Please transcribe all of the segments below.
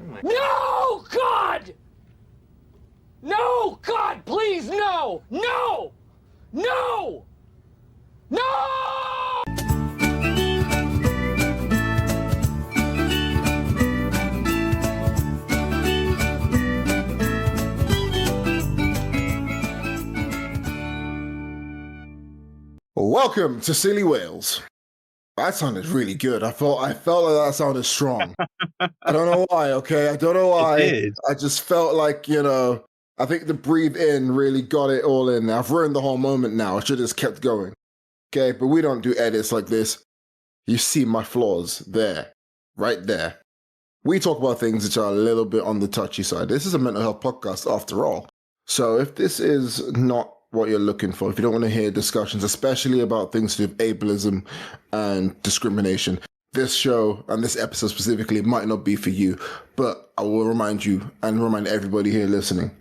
No, God! No, God, please, no! No! No! No! Welcome to Silly Whales. That sounded really good. I felt like that sounded strong. I don't know why, okay? I don't know why. It did. I just felt like, I think the breathe in really got it all in. I've ruined the whole moment now. I should have just kept going. Okay, but we don't do edits like this. You see my flaws there, right there. We talk about things which are a little bit on the touchy side. This is a mental health podcast after all. So if this is not what you're looking for, if you don't want to hear discussions, especially about things to do with ableism and discrimination, this show and this episode specifically might not be for you, but I will remind you and remind everybody here listening,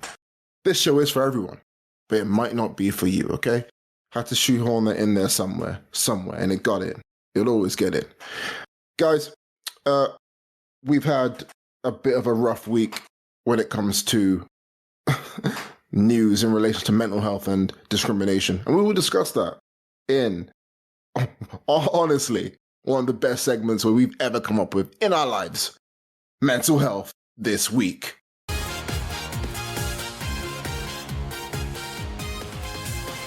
this show is for everyone, but it might not be for you, okay? Had to shoehorn it in there somewhere, and it got it. You'll always get it. Guys, we've had a bit of a rough week when it comes to news in relation to mental health and discrimination. And we will discuss that in, honestly, one of the best segments where we've ever come up with in our lives. Mental health this week.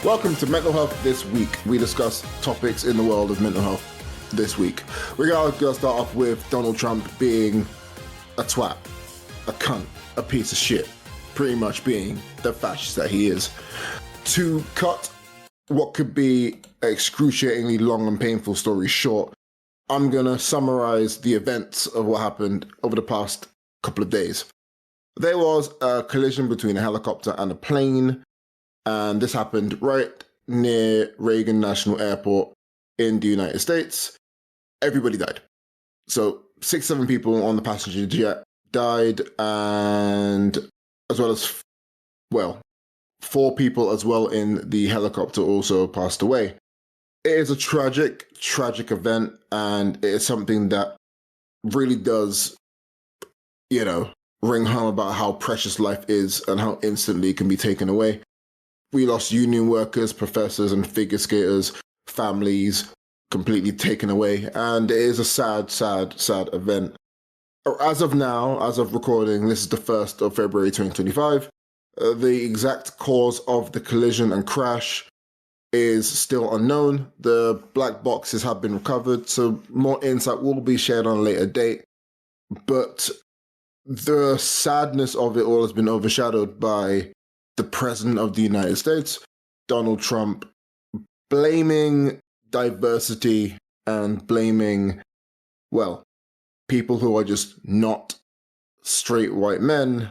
Welcome to Mental Health This Week. We discuss topics in the world of mental health this week. We're going to start off with Donald Trump being a twat, a cunt, a piece of shit. Pretty much being the fascist that he is. To cut what could be an excruciatingly long and painful story short, I'm going to summarize the events of what happened over the past couple of days. There was a collision between a helicopter and a plane, and this happened right near Reagan National Airport in the United States. Everybody died. So 6-7 people on the passenger jet died, and as well as, 4 people as well in the helicopter also passed away. It is a tragic event, and it is something that really does, ring home about how precious life is and how instantly it can be taken away. We lost union workers, professors, and figure skaters, families completely taken away, and it is a sad event. As of now, as of recording, this is the 1st of February 2025. The exact cause of the collision and crash is still unknown. The black boxes have been recovered, so more insight will be shared on a later date. But the sadness of it all has been overshadowed by the President of the United States, Donald Trump, blaming diversity and blaming, people who are just not straight white men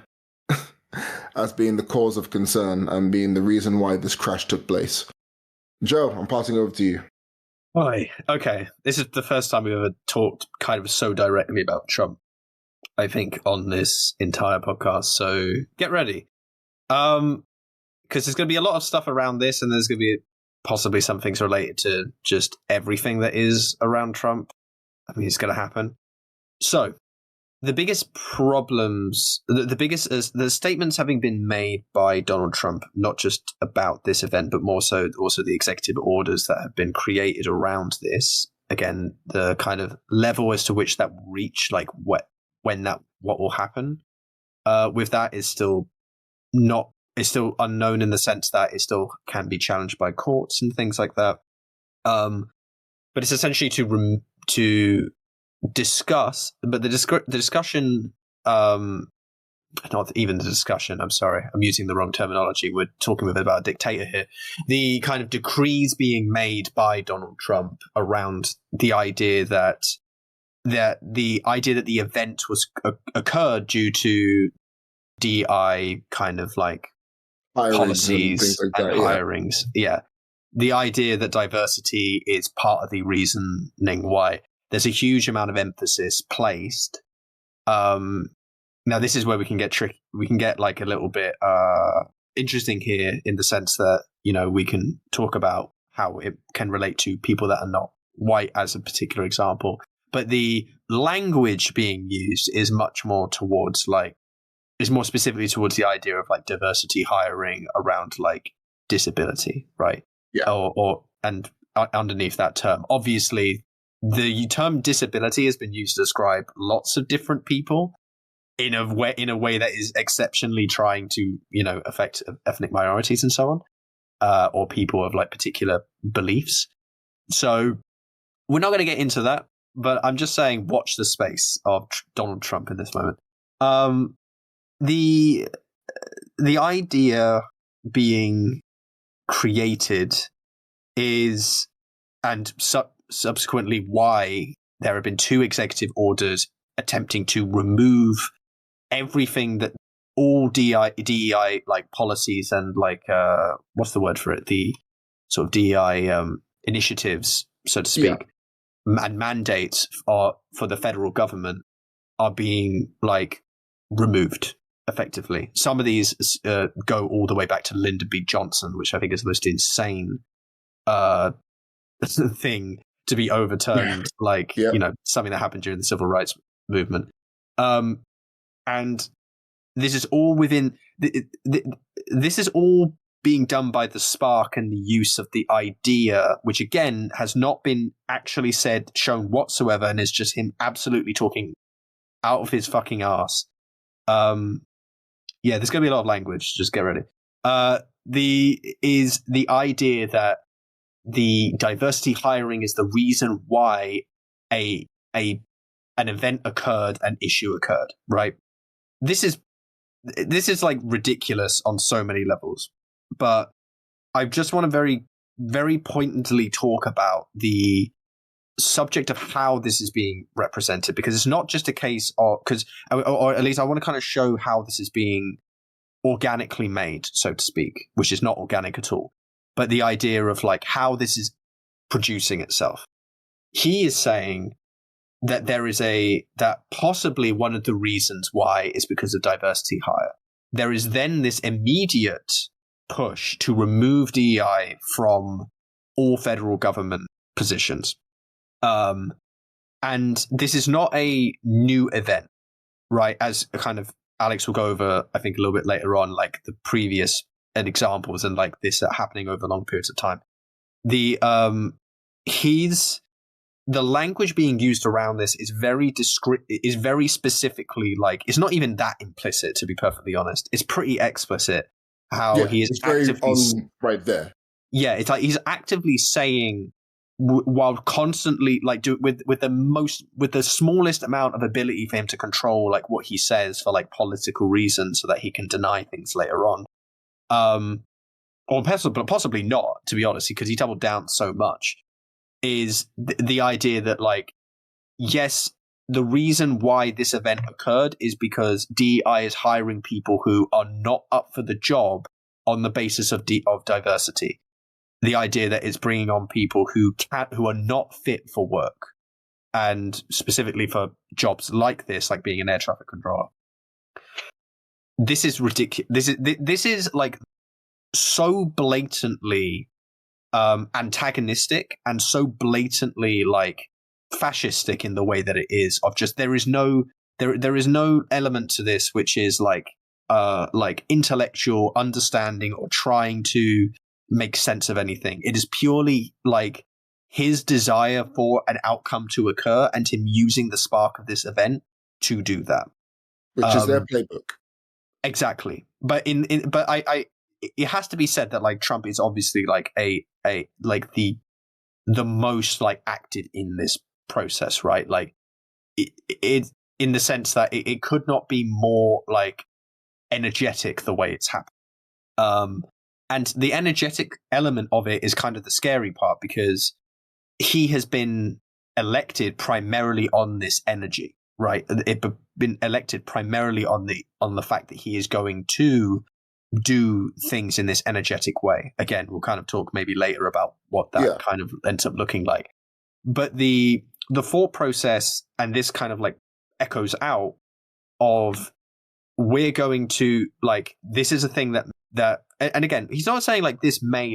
as being the cause of concern and being the reason why this crash took place. Joe, I'm passing over to you. Hi. Okay. This is the first time we've ever talked kind of so directly about Trump, I think, on this entire podcast. So get ready. Because there's going to be a lot of stuff around this, and there's going to be possibly some things related to just everything that is around Trump. I mean, it's going to happen. So, the biggest problems, the statements having been made by Donald Trump, not just about this event, but more so also the executive orders that have been created around this. Again, the kind of level as to which that will reach, like what will happen with that is still unknown in the sense that it still can be challenged by courts and things like that. But it's essentially to discuss, but the discussion, not even the discussion, I'm sorry, I'm using the wrong terminology. We're talking about a dictator here. The kind of decrees being made by Donald Trump around the idea that the event was occurred due to DI kind of like Hirings policies and things like that, hirings. Yeah. The idea that diversity is part of the reasoning why there's a huge amount of emphasis placed. Now, this is where we can get tricky. We can get like a little bit interesting here in the sense that, we can talk about how it can relate to people that are not white as a particular example. but the language being used is much more towards is more specifically towards the idea of like diversity hiring around like disability, right? Yeah. And underneath that term, obviously, the term disability has been used to describe lots of different people in a way that is exceptionally trying to, affect ethnic minorities and so on, or people of like particular beliefs. So we're not going to get into that, but I'm just saying, watch the space of Donald Trump in this moment. The idea being created is, and subsequently why there have been 2 executive orders attempting to remove everything that all DEI like policies and like what's the word for it? The sort of DEI initiatives, so to speak, and mandates for the federal government are being like removed effectively. Some of these go all the way back to Lyndon B. Johnson, which I think is the most insane thing to be overturned, something that happened during the civil rights movement. And this is all within this is all being done by the spark and the use of the idea, which again has not been actually shown whatsoever, and is just him absolutely talking out of his fucking ass. There's going to be a lot of language. Just get ready. The idea that the diversity hiring is the reason why an event occurred, an issue occurred, right? This is like ridiculous on so many levels, but I just want to very, very pointedly talk about the subject of how this is being represented, because it's not just a case of, or at least I want to kind of show how this is being organically made, so to speak, which is not organic at all, but the idea of like how this is producing itself. He is saying that that possibly one of the reasons why is because of diversity hire. There is then this immediate push to remove DEI from all federal government positions. And this is not a new event, right? As kind of Alex will go over, I think, a little bit later on, like the previous examples and like this happening over long periods of time. The language being used around this is very is very specifically like, it's not even that implicit, to be perfectly honest. It's pretty explicit how he is actively right there. Yeah, it's like he's actively saying, while constantly like with the smallest amount of ability for him to control like what he says for like political reasons, so that he can deny things later on, or possibly not, to be honest, because he doubled down so much. Is the idea that like, yes, the reason why this event occurred is because DEI is hiring people who are not up for the job on the basis of diversity. The idea that it's bringing on people who are not fit for work, and specifically for jobs like this, like being an air traffic controller. This is ridiculous. This is like so blatantly antagonistic and so blatantly like fascistic in the way that it is, of just there is no element to this which is like intellectual understanding or trying to make sense of anything. It is purely like his desire for an outcome to occur and him using the spark of this event to do that, which is their playbook. Exactly. But it has to be said that like Trump is obviously like a like the most like active in this process, right? Like it in the sense that it could not be more like energetic the way it's happened. And the energetic element of it is kind of the scary part, because he has been elected primarily on this energy, right? It been elected primarily on the fact that he is going to do things in this energetic way. Again, we'll kind of talk maybe later about what that kind of ends up looking like. But the thought process, and this kind of like echoes out of, we're going to like, this is a thing that and again, he's not saying like this may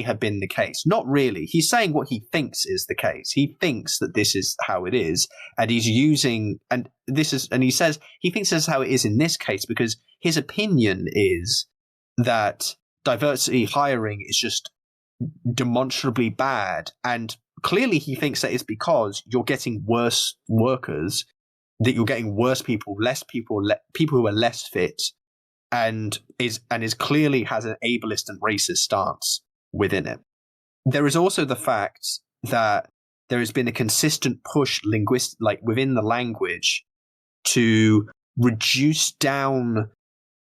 have been the case. Not really. He's saying what he thinks is the case. He thinks that this is how it is, and he's using and he says he thinks this is how it is in this case because his opinion is that diversity hiring is just demonstrably bad, and clearly he thinks that it's because you're getting worse workers, that you're getting worse people, less people, people who are less fit. And is clearly has an ableist and racist stance within it. There is also the fact that there has been a consistent push within the language to reduce down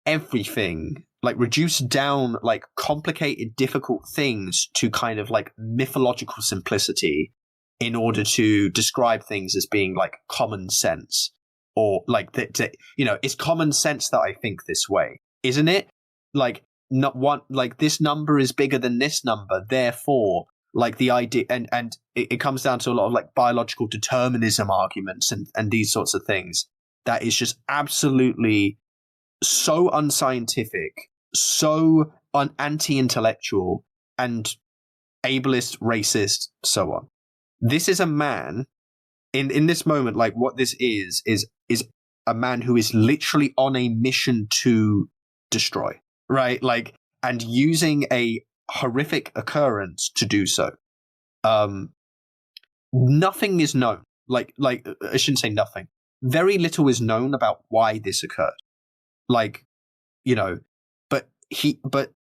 everything, reduce down complicated, difficult things to kind of mythological simplicity in order to describe things as being common sense. Or it's common sense that I think this way, isn't it? This number is bigger than this number, therefore, the idea, and it comes down to a lot of biological determinism arguments and these sorts of things. That is just absolutely so unscientific, so anti-intellectual, and ableist, racist, so on. This is a man. In this moment, what this is a man who is literally on a mission to destroy, right? And using a horrific occurrence to do so. Nothing is known. I shouldn't say nothing. Very little is known about why this occurred. But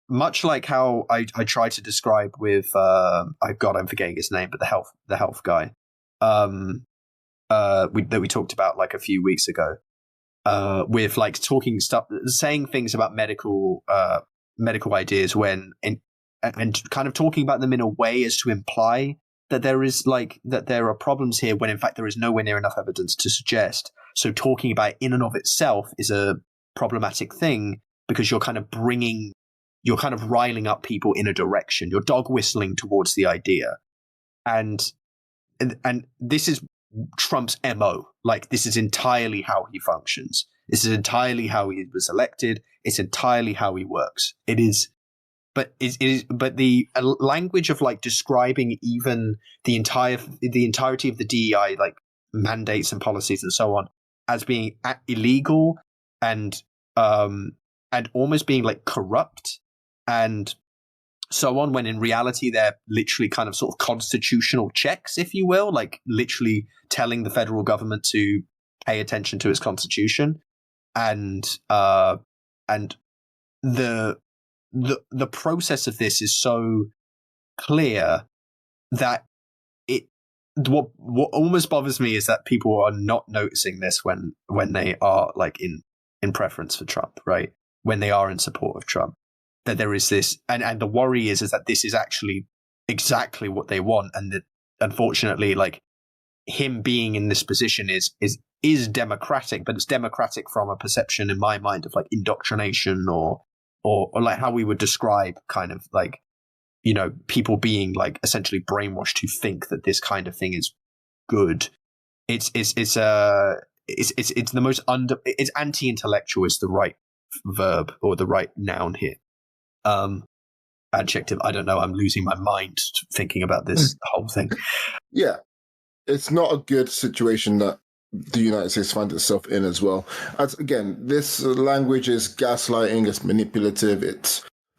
much like how I tried to describe with I'm forgetting his name, but the health guy. That we talked about a few weeks ago, with saying things about medical ideas and kind of talking about them in a way as to imply that that there are problems here when in fact there is nowhere near enough evidence to suggest. So talking about it in and of itself is a problematic thing because you're kind of riling up people in a direction. You're dog whistling towards the idea, and this is Trump's MO. This is entirely how he functions. This is entirely how he was elected. It's entirely how he works. It is, but the language of describing even the entirety of the DEI mandates and policies and so on as being illegal and almost being corrupt and so on, when in reality they're literally kind of sort of constitutional checks, if you will, literally telling the federal government to pay attention to its constitution, and the process of this is so clear that what almost bothers me is that people are not noticing this when they are in preference for Trump, right? When they are in support of Trump. That there is this, and the worry is that this is actually exactly what they want, and that unfortunately, him being in this position is democratic, but it's democratic from a perception in my mind of indoctrination or how we would describe kind of people being essentially brainwashed to think that this kind of thing is good. It's the most it's anti-intellectual is the right verb or the right noun here. Adjective, I don't know, I'm losing my mind thinking about this whole thing. Yeah, it's not a good situation that the United States finds itself in as well. As again, this language is gaslighting, it's manipulative,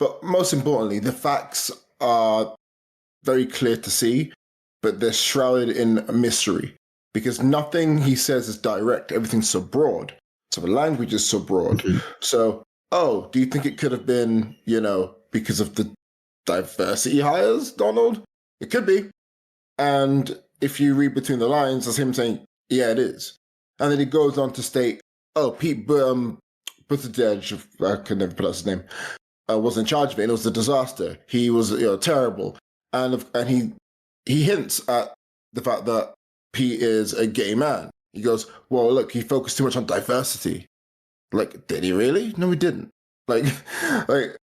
but most importantly, the facts are very clear to see, but they're shrouded in mystery because nothing he says is direct, everything's so broad. So the language is so broad. Mm-hmm. So, do you think it could have been, because of the diversity hires, Donald? It could be. And if you read between the lines, that's him saying, yeah, it is. And then he goes on to state, Pete Buttigieg, I can never pronounce his name, was in charge of it, and it was a disaster. He was terrible. And he hints at the fact that Pete is a gay man. He goes, well, look, he focused too much on diversity. Did he really? No, he didn't. The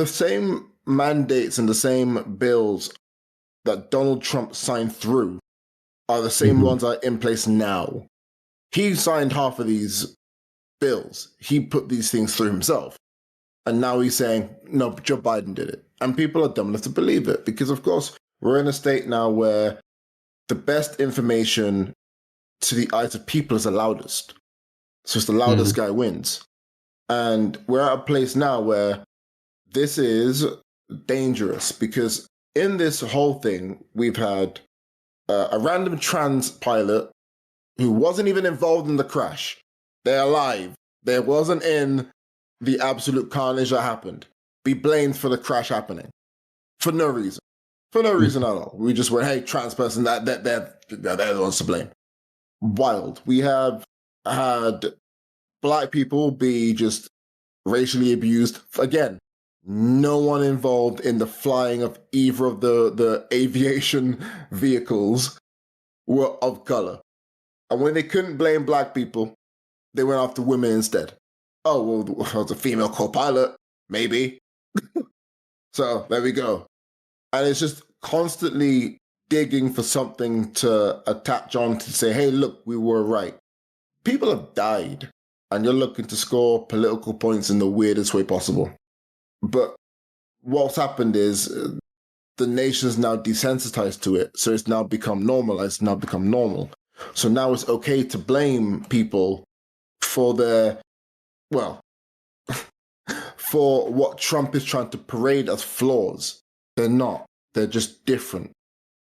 same mandates and the same bills that Donald Trump signed through are the same ones that are in place now. He signed half of these bills. He put these things through himself. And now he's saying, no, but Joe Biden did it. And people are dumb enough to believe it because, of course, we're in a state now where the best information to the eyes of people is the loudest. So it's the loudest guy wins. And we're at a place now where this is dangerous because in this whole thing, we've had a random trans pilot who wasn't even involved in the crash. They're alive. They wasn't in the absolute carnage that happened. Be blamed for the crash happening. For no reason. For no reason at all. We just went, hey, trans person, they're the ones to blame. Wild. We have had Black people be just racially abused. Again, no one involved in the flying of either of the aviation vehicles were of color. And when they couldn't blame Black people, they went after women instead. Oh, well, it was a female co-pilot. Maybe. So there we go. And it's just constantly digging for something to attach on to say, hey, look, we were right. People have died, and you're looking to score political points in the weirdest way possible. But what's happened is the nation's now desensitized to it, so it's now become normalized, now become normal. So now it's okay to blame people for their, well, for what Trump is trying to parade as flaws. They're not. They're just different.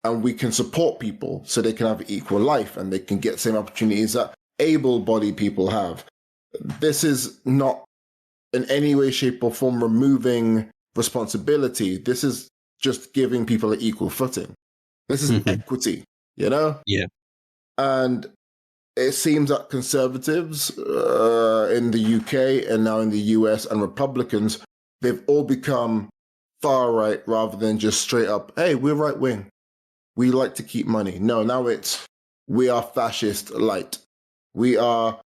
And we can support people so they can have equal life and they can get same opportunities that able-bodied people have. This is not in any way, shape, or form removing responsibility. This is just giving people an equal footing. This is equity, you know? Yeah. And it seems that conservatives in the UK and now in the US and Republicans, they've all become far right rather than just straight up, hey, we're right wing. We like to keep money. No, now it's, we are fascist light. We are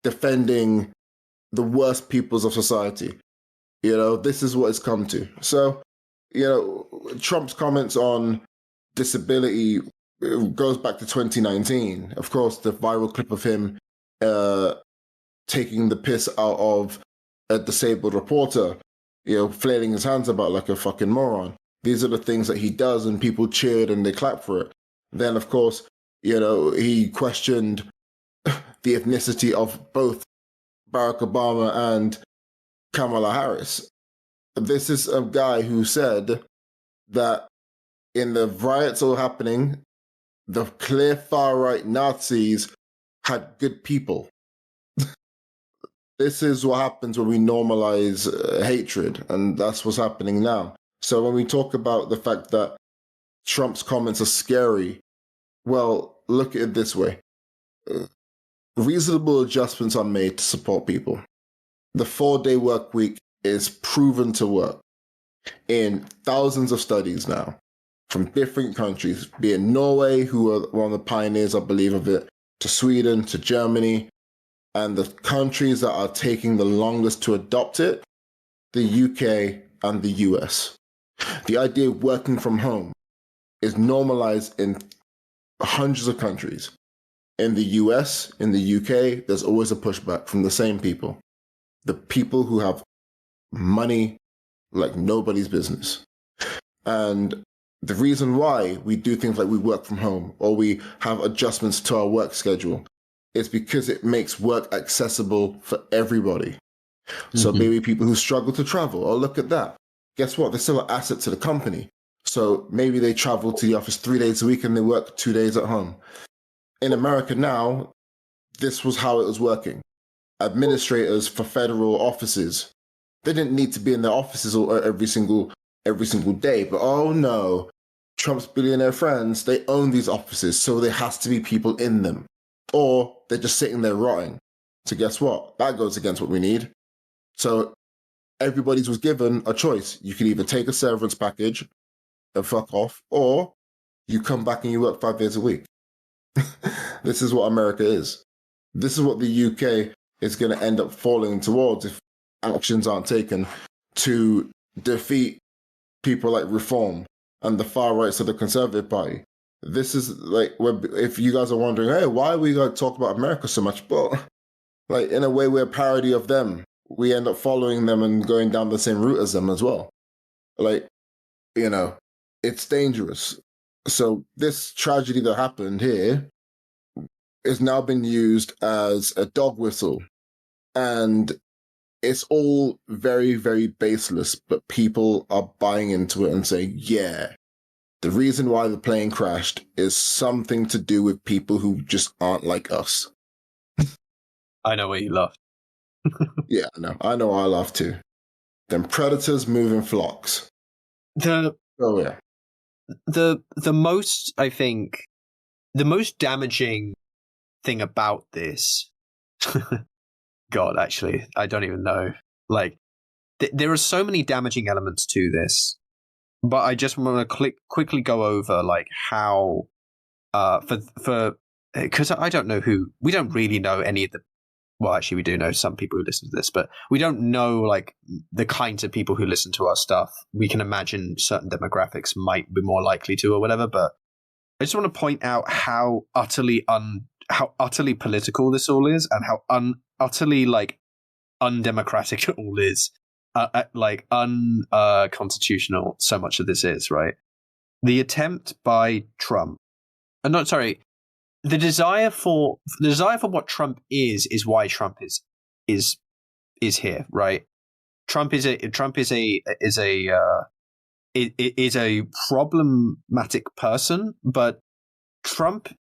defending the worst peoples of society. You know, this is what it's come to. So, you know, Trump's comments on disability goes back to 2019. Of course, the viral clip of him taking the piss out of a disabled reporter, you know, flailing his hands about like a fucking moron. These are the things that he does, and people cheered and they clapped for it. Then, of course, you know, he questioned the ethnicity of both Barack Obama and Kamala Harris. This is a guy who said that in the riots all happening, the clear far-right Nazis had good people. This is what happens when we normalize hatred, and that's what's happening now. So when we talk about the fact that Trump's comments are scary, well, look at it this way. Reasonable adjustments are made to support people. The 4-day work week is proven to work in thousands of studies now from different countries, be it Norway, who are one of the pioneers, I believe, of it, to Sweden, to Germany, and the countries that are taking the longest to adopt it, the UK and the US. The idea of working from home is normalized in hundreds of countries. In the US, in the UK, there's always a pushback from the same people. The people who have money like nobody's business. And the reason why we do things like we work from home or we have adjustments to our work schedule is because it makes work accessible for everybody. So maybe people who struggle to travel, oh, look at that. Guess what? They're still an asset to the company. So maybe they travel to the office 3 days a week and they work 2 days at home. In America now, this was how it was working. Administrators for federal offices, they didn't need to be in their offices every single day. But oh no, Trump's billionaire friends, they own these offices, so there has to be people in them. Or they're just sitting there rotting. So guess what? That goes against what we need. So everybody's was given a choice. You can either take a severance package and fuck off, or you come back and you work 5 days a week. This is what America is. This is what the UK is going to end up falling towards if actions aren't taken to defeat people like Reform and the far rights of the Conservative Party. This is like, if you guys are wondering, hey, why are we going to talk about America so much? But like, in a way, we're a parody of them. we end up following them and going down the same route as them as well. Like, it's dangerous. So this tragedy that happened here is now been used as a dog whistle. And it's all very, very baseless, but people are buying into it and saying, yeah, the reason why the plane crashed is something to do with people who just aren't like us. I know where you laugh. Yeah, I know I laugh too. Then predators move in flocks. The most, I think, the most damaging thing about this, God, actually, I don't even know. Like, there are so many damaging elements to this, but I just want to quickly go over like how, because I don't know we don't really know any of the. Well, actually, we do know some people who listen to this, but we don't know like the kinds of people who listen to our stuff. We can imagine certain demographics might be more likely to, or whatever. But I just want to point out how utterly political this all is, and how utterly like undemocratic it all is, like unconstitutional. So much of this is, right. The attempt by Trump, the desire for what Trump is why Trump is here, right? Trump is a problematic person, but Trump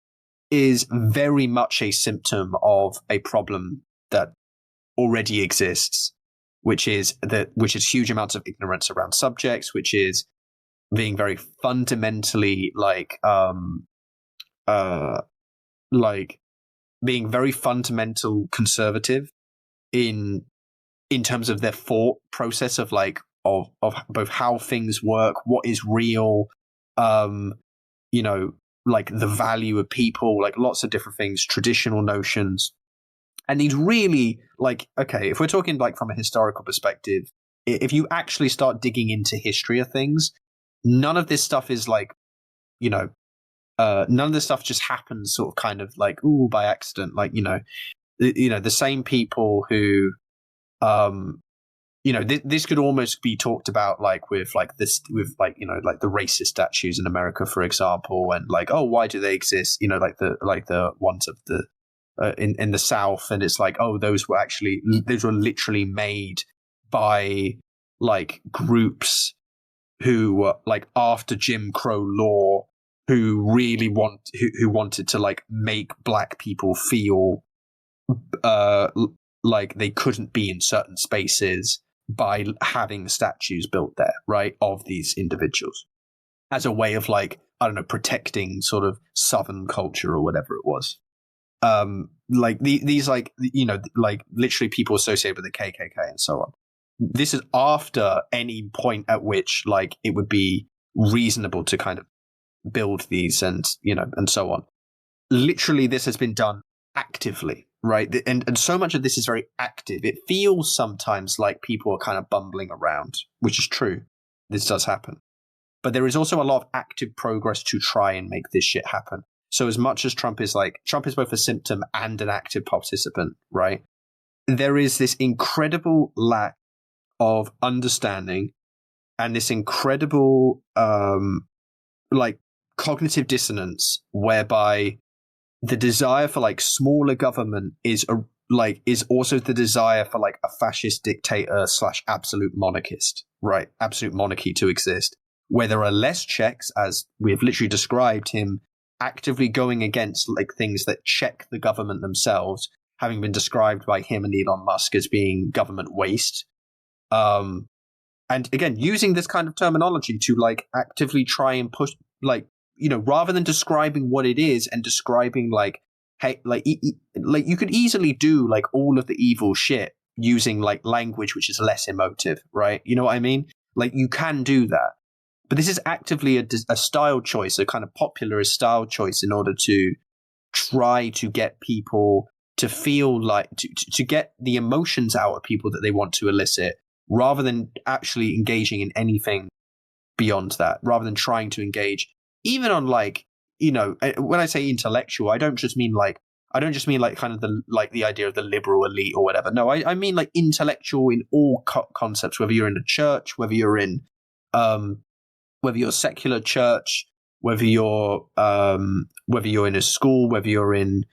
is very much a symptom of a problem that already exists, which is huge amounts of ignorance around subjects, which is being very fundamentally being very fundamental conservative in terms of their thought process of both how things work, what is real, like the value of people, like lots of different things, traditional notions. And he's really like, okay, if we're talking like from a historical perspective, if you actually start digging into history of things, none of this stuff is like, none of this stuff just happens sort of kind of like, ooh, by accident. Like, the same people who, this could almost be talked about like with like this, with like, like the racist statues in America, for example, and like, oh, why do they exist? Like the ones of the, in the South, and it's like, oh, those were literally made by like groups who were like after Jim Crow law, who wanted to like make black people feel like they couldn't be in certain spaces by having statues built there, right, of these individuals as a way of like, I don't know, protecting sort of Southern culture or whatever it was. Like these like, like literally people associated with the KKK and so on. This is after any point at which like it would be reasonable to kind of build these and so on. Literally, this has been done actively, right? And so much of this is very active. It feels sometimes like people are kind of bumbling around, which is true. This does happen. But there is also a lot of active progress to try and make this shit happen. So as much as Trump is both a symptom and an active participant, right? There is this incredible lack of understanding and this incredible like cognitive dissonance whereby the desire for like smaller government is also the desire for like a fascist dictator / absolute monarchist, right? Absolute monarchy to exist, where there are less checks, as we have literally described him actively going against like things that check the government themselves, having been described by him and Elon Musk as being government waste. And again, using this kind of terminology to like actively try and push, like, rather than describing what it is and describing like, hey, like you could easily do like all of the evil shit using like language which is less emotive, right? You know what I mean? Like you can do that. But this is actively a style choice, a kind of popularist style choice in order to try to get people to feel like, to get the emotions out of people that they want to elicit, rather than actually engaging in anything beyond that, rather than trying to engage even on like, when I say intellectual, I don't just mean like, I don't just mean like kind of the idea of the liberal elite or whatever. No, I mean like intellectual in all concepts, whether you're in a church, whether you're in secular church, whether you're in a school, whether you're in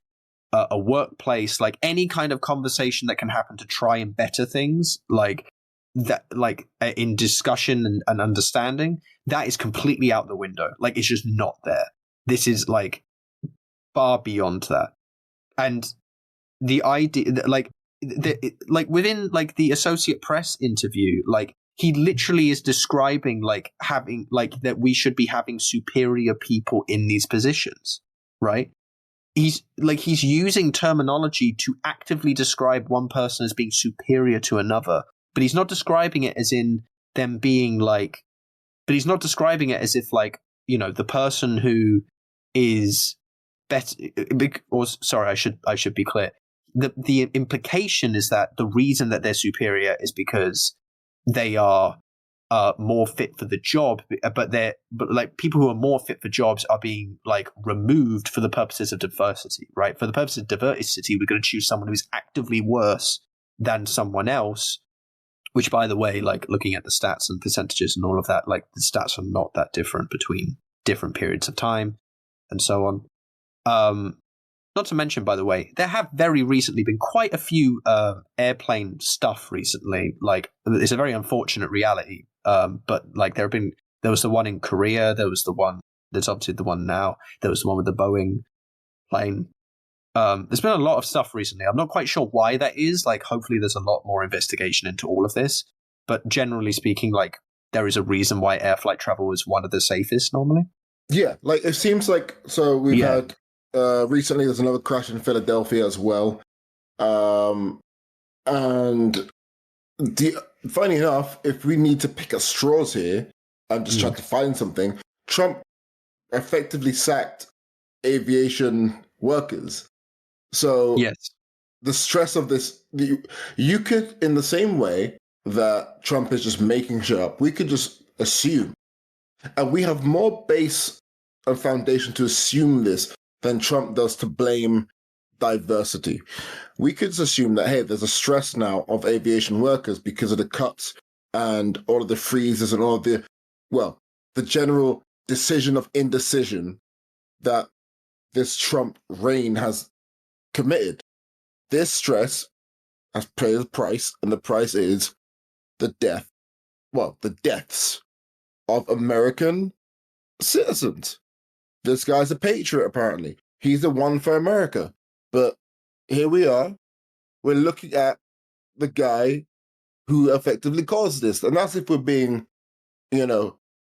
a workplace, like any kind of conversation that can happen to try and better things, like that, like in discussion and understanding, that is completely out the window. Like it's just not there. This is like far beyond that. And the idea that like within like the Associate Press interview, like he literally is describing like having like that we should be having superior people in these positions, right? He's using terminology to actively describe one person as being superior to another, but he's not describing it as in them being like, but he's not describing it as if like, you know, the person who is better, or sorry, I should be clear. The implication is that the reason that they're superior is because they are more fit for the job, but like people who are more fit for jobs are being like removed for the purposes of diversity, right? For the purposes of diversity, we're going to choose someone who's actively worse than someone else, which, by the way, like looking at the stats and percentages and all of that, like the stats are not that different between different periods of time and so on. Not to mention, by the way, there have very recently been quite a few airplane stuff recently. Like, it's a very unfortunate reality. But like there was the one in Korea, there was the one, there's obviously the one now, there was the one with the Boeing plane. There's been a lot of stuff recently. I'm not quite sure why that is. Like, hopefully there's a lot more investigation into all of this. But generally speaking, like, there is a reason why air flight travel is one of the safest normally. Yeah, like it seems like, so we've had recently there's another crash in Philadelphia as well. And funny enough, if we need to pick at straws here and just try to find something, Trump effectively sacked aviation workers. So yes, the stress of this, you could, in the same way that Trump is just making shit up, we could just assume. And we have more base and foundation to assume this than Trump does to blame diversity. We could assume that, hey, there's a stress now of aviation workers because of the cuts and all of the freezes and all of the general decision of indecision that this Trump reign has committed. This stress has paid a price, and the price is the deaths of American citizens. This guy's a patriot, apparently. He's the one for America. But here we are. We're looking at the guy who effectively caused this. And that's if we're being,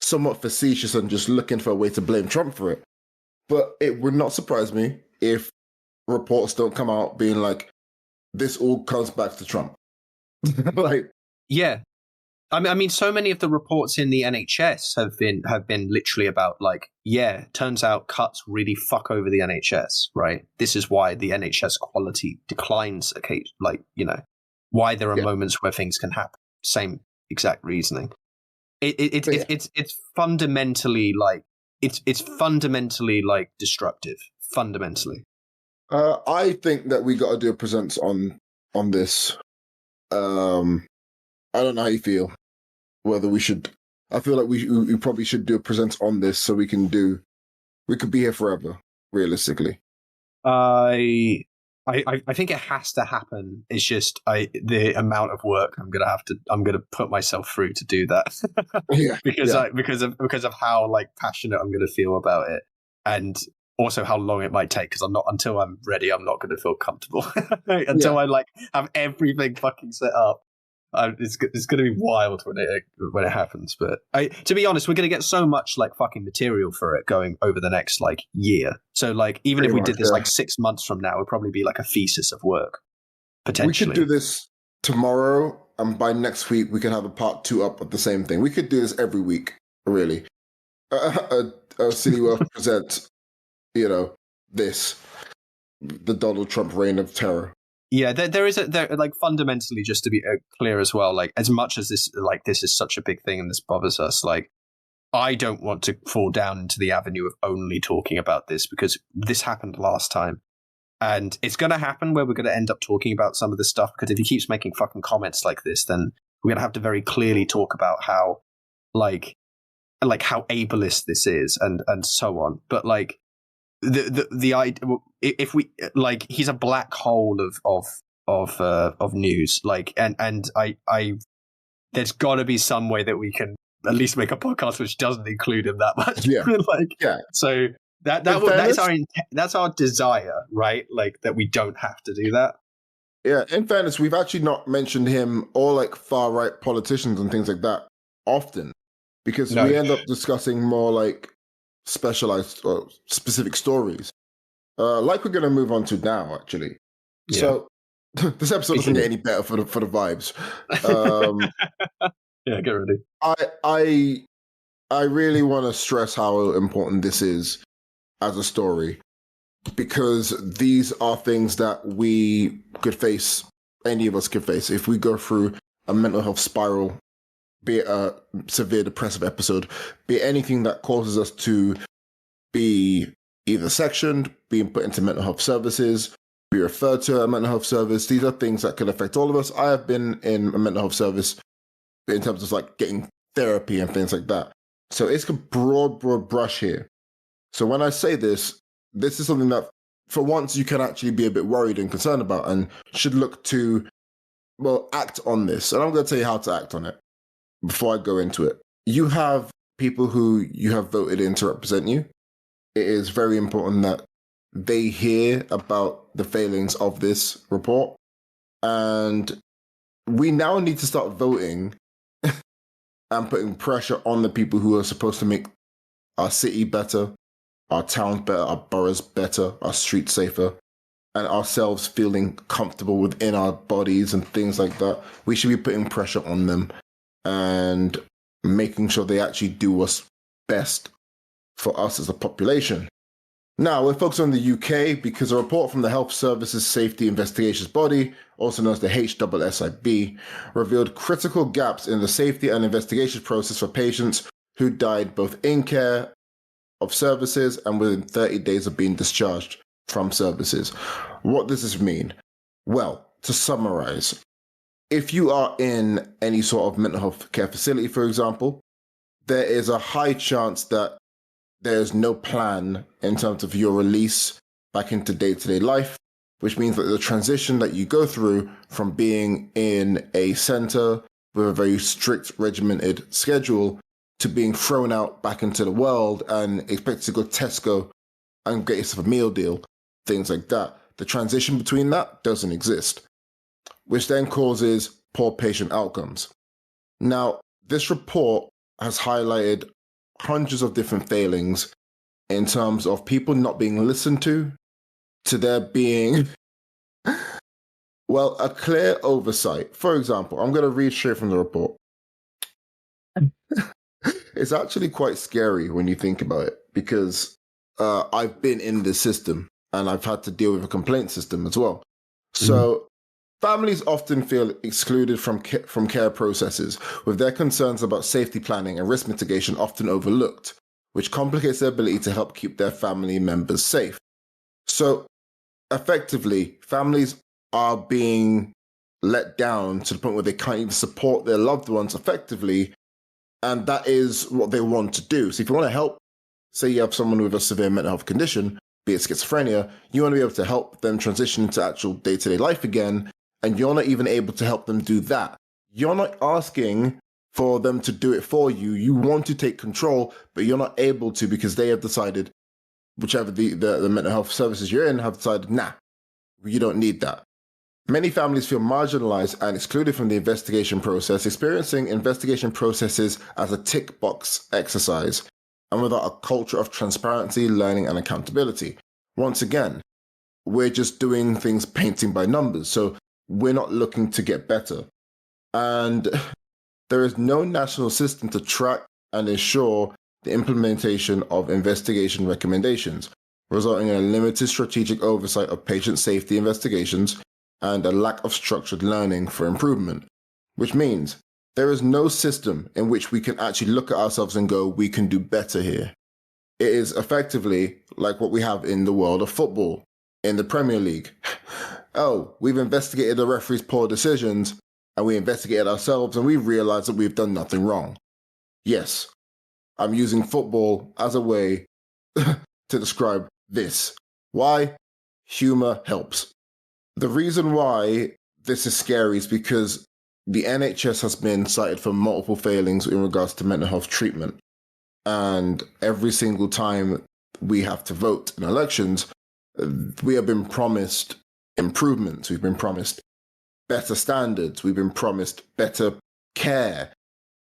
somewhat facetious and just looking for a way to blame Trump for it. But it would not surprise me if reports don't come out being like, this all comes back to Trump. Yeah. I mean, so many of the reports in the NHS have been literally about like, turns out cuts really fuck over the NHS, right? This is why the NHS quality declines occasionally, why there are moments where things can happen. Same exact reasoning. It's fundamentally like it's fundamentally like destructive. Fundamentally. I think that we got to do a presents on this. I don't know how you feel. Whether we should, I feel like we probably should do a present on this so we could be here forever, realistically. I think it has to happen. It's just the amount of work I'm gonna put myself through to do that. because of how like passionate I'm gonna feel about it, and also how long it might take. Because until I'm ready, I'm not gonna feel comfortable until I like have everything fucking set up. It's going to be wild when it happens. But to be honest, we're going to get so much like fucking material for it going over the next like year. So like even if we did this like 6 months from now, it would probably be like a thesis of work potentially. We could do this tomorrow, and by next week we can have a part 2 up of the same thing. We could do this every week, really. A City World presents, the Donald Trump reign of terror. Yeah, there is like fundamentally, just to be clear as well, like as much as this is such a big thing and this bothers us, like I don't want to fall down into the avenue of only talking about this because this happened last time. And it's going to happen where we're going to end up talking about some of this stuff, because if he keeps making fucking comments like this, then we're going to have to very clearly talk about how, like how ableist this is and so on. But like the idea, if we like, he's a black hole of news. Like, and I there's got to be some way that we can at least make a podcast which doesn't include him that much. Yeah. So that's our desire, right? Like, that we don't have to do that. Yeah, in fairness, we've actually not mentioned him or like far right politicians and things like that often, because we end up discussing more like specialized or specific stories. Like we're going to move on to now, actually. Yeah. So this episode doesn't get any better for the vibes. Yeah, get ready. I really want to stress how important this is as a story, because these are things that we could face, any of us could face, if we go through a mental health spiral, be it a severe depressive episode, be it anything that causes us to be either sectioned, being put into mental health services, be referred to a mental health service. These are things that could affect all of us. I have been in a mental health service in terms of like getting therapy and things like that. So it's a broad brush here. So when I say this is something that for once you can actually be a bit worried and concerned about and should look to, well, act on this. And I'm going to tell you how to act on it before I go into it. You have people who you have voted in to represent you. It is very important that they hear about the failings of this report. And we now need to start voting and putting pressure on the people who are supposed to make our city better, our towns better, our boroughs better, our streets safer, and ourselves feeling comfortable within our bodies and things like that. We should be putting pressure on them and making sure they actually do what's best for us as a population. Now, we're focused on the UK because a report from the Health Services Safety Investigations Body, also known as the HSSIB, revealed critical gaps in the safety and investigation process for patients who died both in care of services and within 30 days of being discharged from services. What does this mean? Well, to summarize, if you are in any sort of mental health care facility, for example, there is a high chance that there's no plan in terms of your release back into day-to-day life, which means that the transition that you go through from being in a center with a very strict regimented schedule to being thrown out back into the world and expected to go Tesco and get yourself a meal deal, things like that. The transition between that doesn't exist, which then causes poor patient outcomes. Now, this report has highlighted hundreds of different failings in terms of people not being listened to there being, well, a clear oversight. For example, I'm going to read straight from the report. It's actually quite scary when you think about it, because I've been in this system and I've had to deal with a complaint system as well. So families often feel excluded from care processes, with their concerns about safety planning and risk mitigation often overlooked, which complicates their ability to help keep their family members safe. So effectively, families are being let down to the point where they can't even support their loved ones effectively, and that is what they want to do. So if you want to help, say you have someone with a severe mental health condition, be it schizophrenia, you want to be able to help them transition into actual day-to-day life again, and you're not even able to help them do that. You're not asking for them to do it for you. You want to take control, but you're not able to because they have decided, whichever the mental health services you're in have decided, nah, you don't need that. Many families feel marginalized and excluded from the investigation process, experiencing investigation processes as a tick box exercise, and without a culture of transparency, learning, and accountability. Once again, we're just doing things painting by numbers, so we're not looking to get better. And there is no national system to track and ensure the implementation of investigation recommendations, resulting in a limited strategic oversight of patient safety investigations and a lack of structured learning for improvement, which means there is no system in which we can actually look at ourselves and go, we can do better here. It is effectively like what we have in the world of football. in the Premier League. Oh, we've investigated the referee's poor decisions, and we investigated ourselves, and we've realized that we've done nothing wrong. Yes, I'm using football as a way to describe this. Why? Humor helps. The reason why this is scary is because the NHS has been cited for multiple failings in regards to mental health treatment. And every single time we have to vote in elections, we have been promised improvements. We've been promised better standards. We've been promised better care.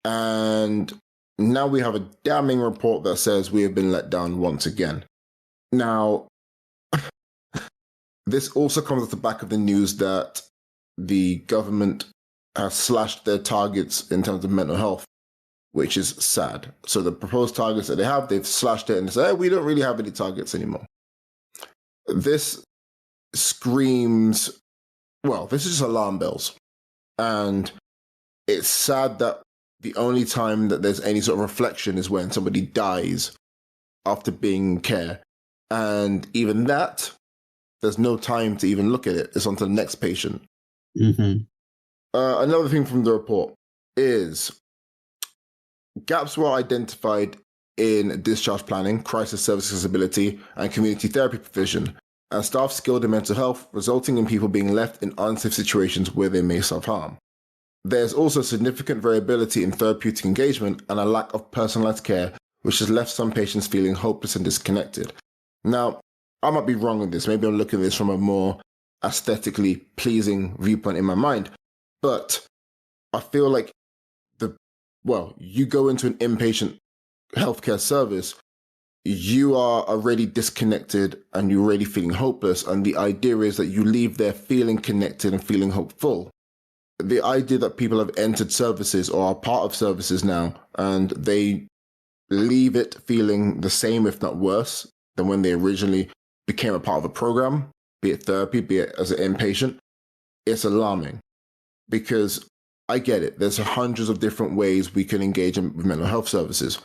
And now we have a damning report that says we have been let down once again. Now, this also comes at the back of the news that the government has slashed their targets in terms of mental health, which is sad. So the proposed targets that they have, they've slashed it and say, hey, we don't really have any targets anymore. This screams, well, this is just alarm bells. And it's sad that the only time that there's any sort of reflection is when somebody dies after being in care. And even that, there's no time to even look at it. It's on to the next patient. Mm-hmm. Another thing from the report is gaps were identified in discharge planning, crisis service accessibility, and community therapy provision, and staff skilled in mental health, resulting in people being left in unsafe situations where they may self-harm. There's also significant variability in therapeutic engagement and a lack of personalized care, which has left some patients feeling hopeless and disconnected. Now, I might be wrong on this. Maybe I'm looking at this from a more aesthetically pleasing viewpoint in my mind. But I feel like you go into an inpatient healthcare service, you are already disconnected and you're already feeling hopeless. And the idea is that you leave there feeling connected and feeling hopeful. The idea that people have entered services or are part of services now and they leave it feeling the same, if not worse, than when they originally became a part of a program, be it therapy, be it as an inpatient, it's alarming. Because I get it, there's hundreds of different ways we can engage with mental health services.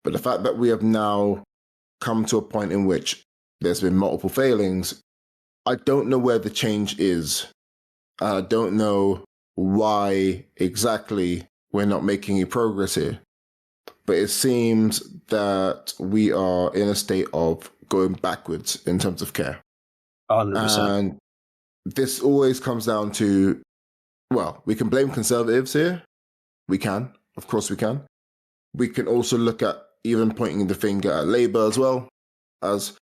But the fact that we have now come to a point in which there's been multiple failings, I don't know where the change is. I don't know why exactly we're not making any progress here. But it seems that we are in a state of going backwards in terms of care. 100%. And this always comes down to, well, we can blame conservatives here. We can. Of course we can. We can also look at even pointing the finger at Labour as well, as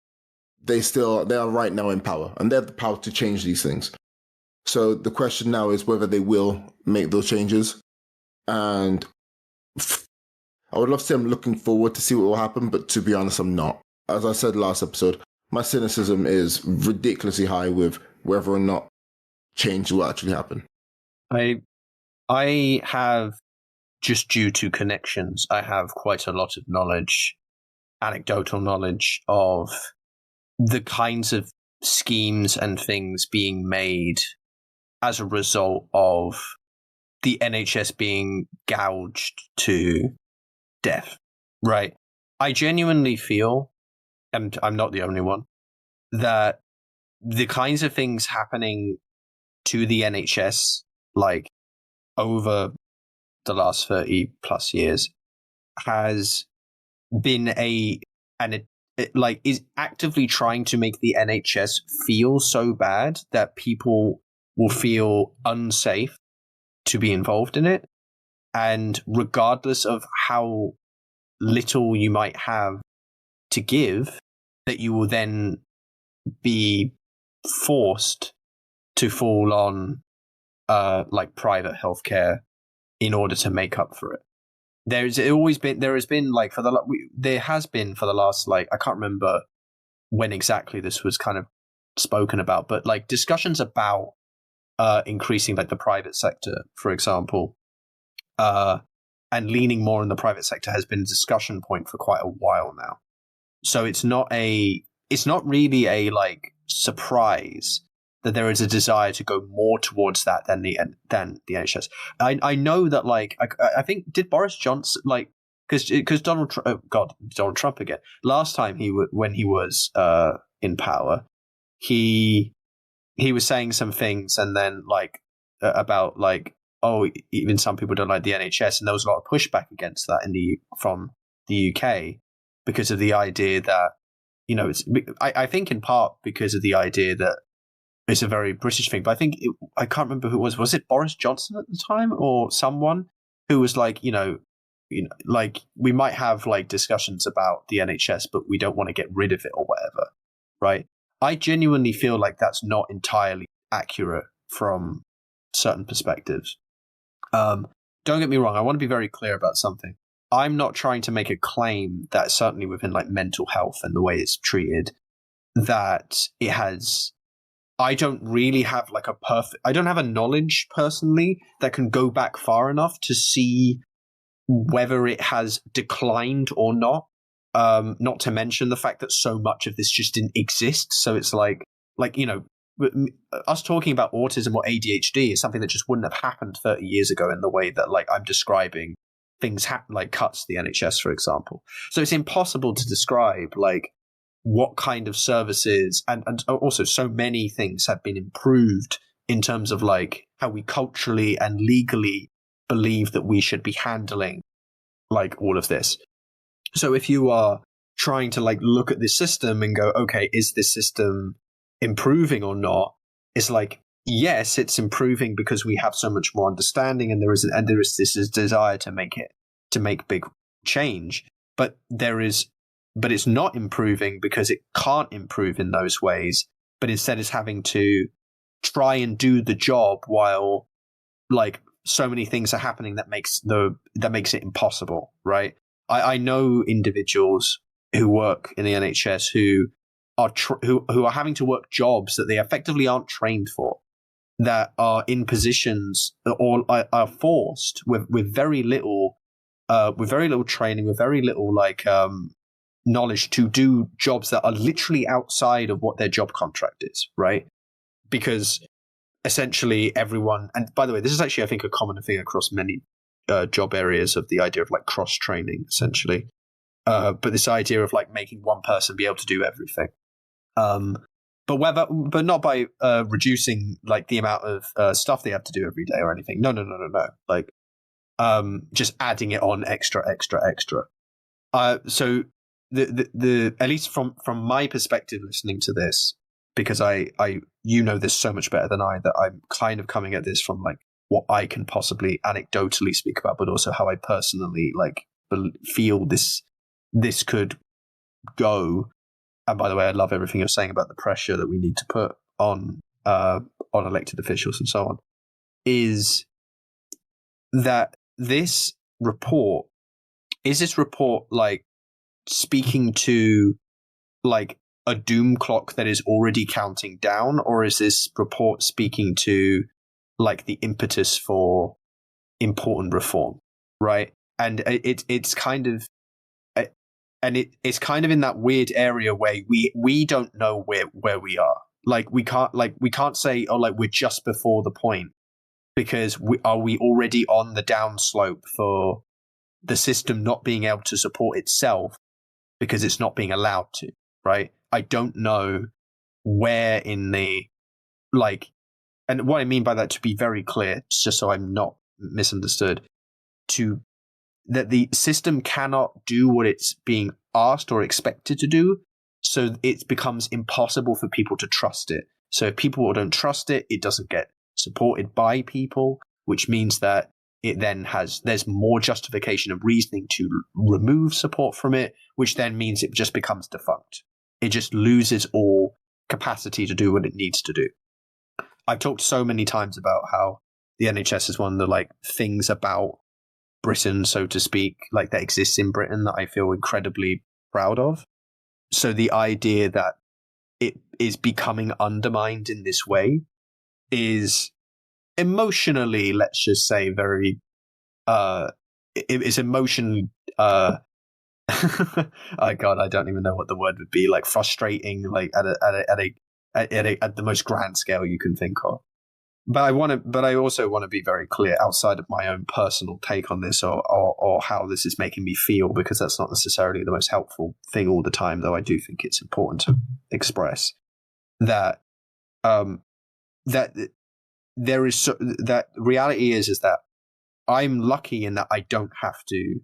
they are right now in power and they have the power to change these things. So the question now is whether they will make those changes. And I would love to say I'm looking forward to see what will happen, but to be honest, I'm not. As I said last episode, my cynicism is ridiculously high with whether or not change will actually happen. I have, just due to connections, I have quite a lot of knowledge, anecdotal knowledge of the kinds of schemes and things being made as a result of the NHS being gouged to death, right? I genuinely feel, and I'm not the only one, that the kinds of things happening to the NHS, like over the last 30 plus years, has been is actively trying to make the NHS feel so bad that people will feel unsafe to be involved in it. And regardless of how little you might have to give, that you will then be forced to fall on private healthcare in order to make up for it. There has been for the last, I can't remember when exactly this was kind of spoken about, but like discussions about increasing like the private sector, for example, and leaning more in the private sector has been a discussion point for quite a while now. So it's not really a like surprise that there is a desire to go more towards that than the NHS. I know that I think, did Boris Johnson because Donald Trump again, last time when he was in power, he was saying some things, and then like about like, oh, even some people don't like the NHS, and there was a lot of pushback against that from the UK because of the idea that, you know, I think in part because of the idea that it's a very British thing, but I think I can't remember who it was. Was it Boris Johnson at the time or someone who was like, you know, like we might have like discussions about the NHS, but we don't want to get rid of it or whatever, right? I genuinely feel like that's not entirely accurate from certain perspectives. Don't get me wrong. I want to be very clear about something. I'm not trying to make a claim that certainly within like mental health and the way it's treated, that it has. I don't really have like I don't have a knowledge personally that can go back far enough to see whether it has declined or not. Not to mention the fact that so much of this just didn't exist. So it's like, you know, us talking about autism or ADHD is something that just wouldn't have happened 30 years ago in the way that like I'm describing things like cuts to the NHS, for example. So it's impossible to describe like what kind of services and also so many things have been improved in terms of like how we culturally and legally believe that we should be handling like all of this. So if you are trying to like look at this system and go, okay, is this system improving or not? It's like, yes, it's improving because we have so much more understanding and there is this desire to make big change, but it's not improving because it can't improve in those ways, but instead it's having to try and do the job while like so many things are happening that makes it impossible, right? I know individuals who work in the NHS who are having to work jobs that they effectively aren't trained for, that are in positions or are forced with very little training, with very little like knowledge to do jobs that are literally outside of what their job contract is, right? Because essentially everyone, and by the way, this is actually I think a common thing across many job areas, of the idea of like cross training essentially, but this idea of like making one person be able to do everything, but not by reducing like the amount of stuff they have to do every day or anything. No, like just adding it on extra. So the at least from my perspective, listening to this, because I you know this so much better than I, that I'm kind of coming at this from like what I can possibly anecdotally speak about, but also how I personally like feel this could go. And by the way, I love everything you're saying about the pressure that we need to put on elected officials and so on. Is that this report like speaking to like a doom clock that is already counting down, or is this report speaking to like the impetus for important reform, right? And it's kind of it's kind of in that weird area where we don't know where we are. Like we can't say, oh, like we're just before the point, because are we already on the downslope for the system not being able to support itself because it's not being allowed to, right? I don't know where in the like, and what I mean by that, to be very clear, just so I'm not misunderstood, that the system cannot do what it's being asked or expected to do, so it becomes impossible for people to trust it. So if people don't trust it, it doesn't get supported by people, which means that it then there's more justification and reasoning to remove support from it, which then means it just becomes defunct. It just loses all capacity to do what it needs to do. I've talked so many times about how the NHS is one of the like things about Britain, so to speak, like that exists in Britain, that I feel incredibly proud of. So the idea that it is becoming undermined in this way is emotionally, let's just say, very it is emotionally oh god, I don't even know what the word would be, like frustrating, like at the most grand scale you can think of. But I also want to be very clear outside of my own personal take on this, or how this is making me feel, because that's not necessarily the most helpful thing all the time, though I do think it's important to express. that that there is that reality is that I'm lucky in that I don't have to.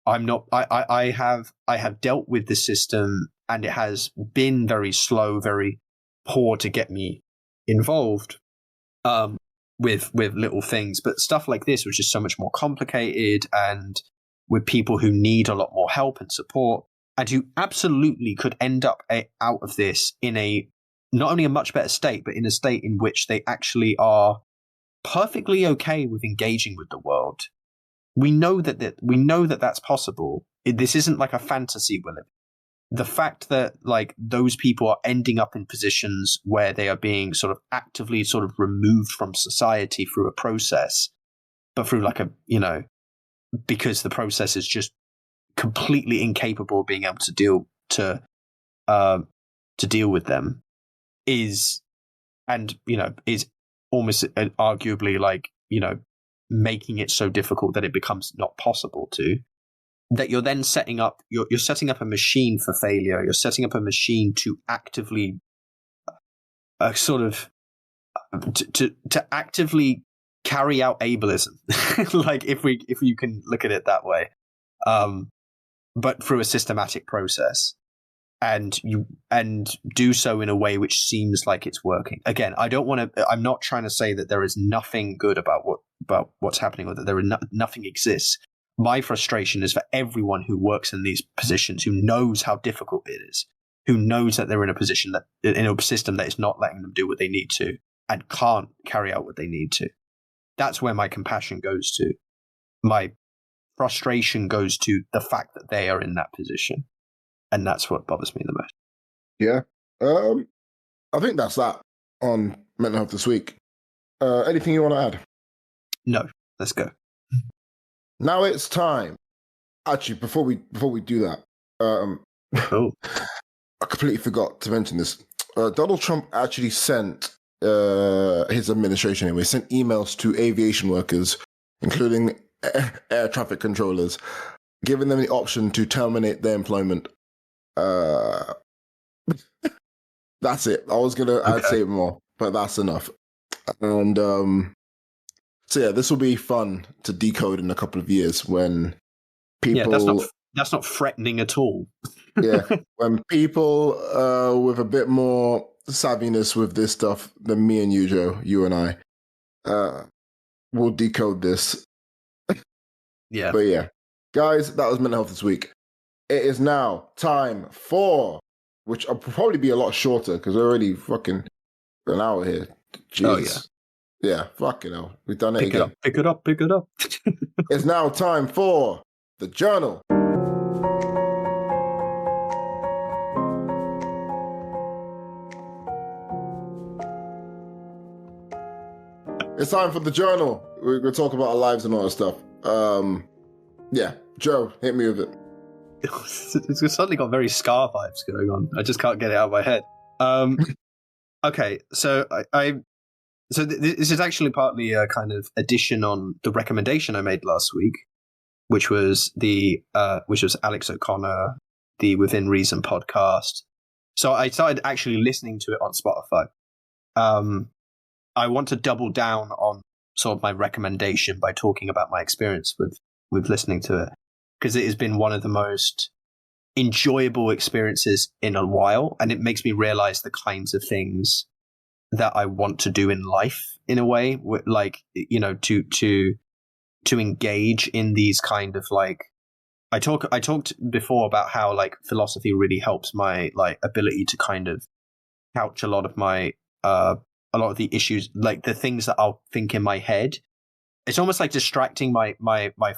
I'm not. I have dealt with the system, and it has been very slow, very poor to get me involved with little things. But stuff like this, which is so much more complicated, and with people who need a lot more help and support, and who absolutely could end up out of this in a not only a much better state, but in a state in which they actually are perfectly okay with engaging with the world. We know that that's possible. This isn't like a fantasy we're living. The fact that like those people are ending up in positions where they are being sort of actively sort of removed from society through a process, but through like a, because the process is just completely incapable of being able to deal with them is almost arguably like, making it so difficult that it becomes not possible to, that you're then setting up a machine for failure. You're setting up a machine to actively to actively carry out ableism. Like if you can look at it that way, but through a systematic process, and do so in a way which seems like it's working. Again, I'm not trying to say that there is nothing good about what's happening, or that nothing exists. My frustration is for everyone who works in these positions, who knows how difficult it is, who knows that they're in a position in a system that is not letting them do what they need to and can't carry out what they need to. That's where my compassion goes to. My frustration goes to the fact that they are in that position. And that's what bothers me the most. Yeah. I think that's that on mental health this week. Anything you want to add? No. Let's go. Now it's time. Actually, before we do that, I completely forgot to mention this. Donald Trump actually sent his administration anyway, sent emails to aviation workers, including air traffic controllers, giving them the option to terminate their employment. That's it. I was gonna I'd say more, but that's enough. And so yeah, this will be fun to decode in a couple of years when people. Yeah, that's not threatening at all. Yeah, when people with a bit more savviness with this stuff than me and you, Joe, you and I, will decode this. Yeah. But yeah, guys, that was mental health this week. It is now time for, which will probably be a lot shorter because we're already fucking an hour here. Jeez. Oh, yeah. Yeah, fucking hell. We've done it again. Pick it up. It's now time for the journal. It's time for the journal. We're going to talk about our lives and all that stuff. Yeah, Joe, hit me with it. It's suddenly got very Scar vibes going on. I just can't get it out of my head. Okay, so this is actually partly a kind of addition on the recommendation I made last week, which was Alex O'Connor, the Within Reason podcast. So I started actually listening to it on Spotify. I want to double down on sort of my recommendation by talking about my experience with listening to it, because it has been one of the most enjoyable experiences in a while, and it makes me realize the kinds of things that I want to do in life in a way, like, to engage in these kind of like, I talked before about how like philosophy really helps my like ability to kind of couch a lot of my a lot of the issues, like the things that I'll think in my head. It's almost like distracting my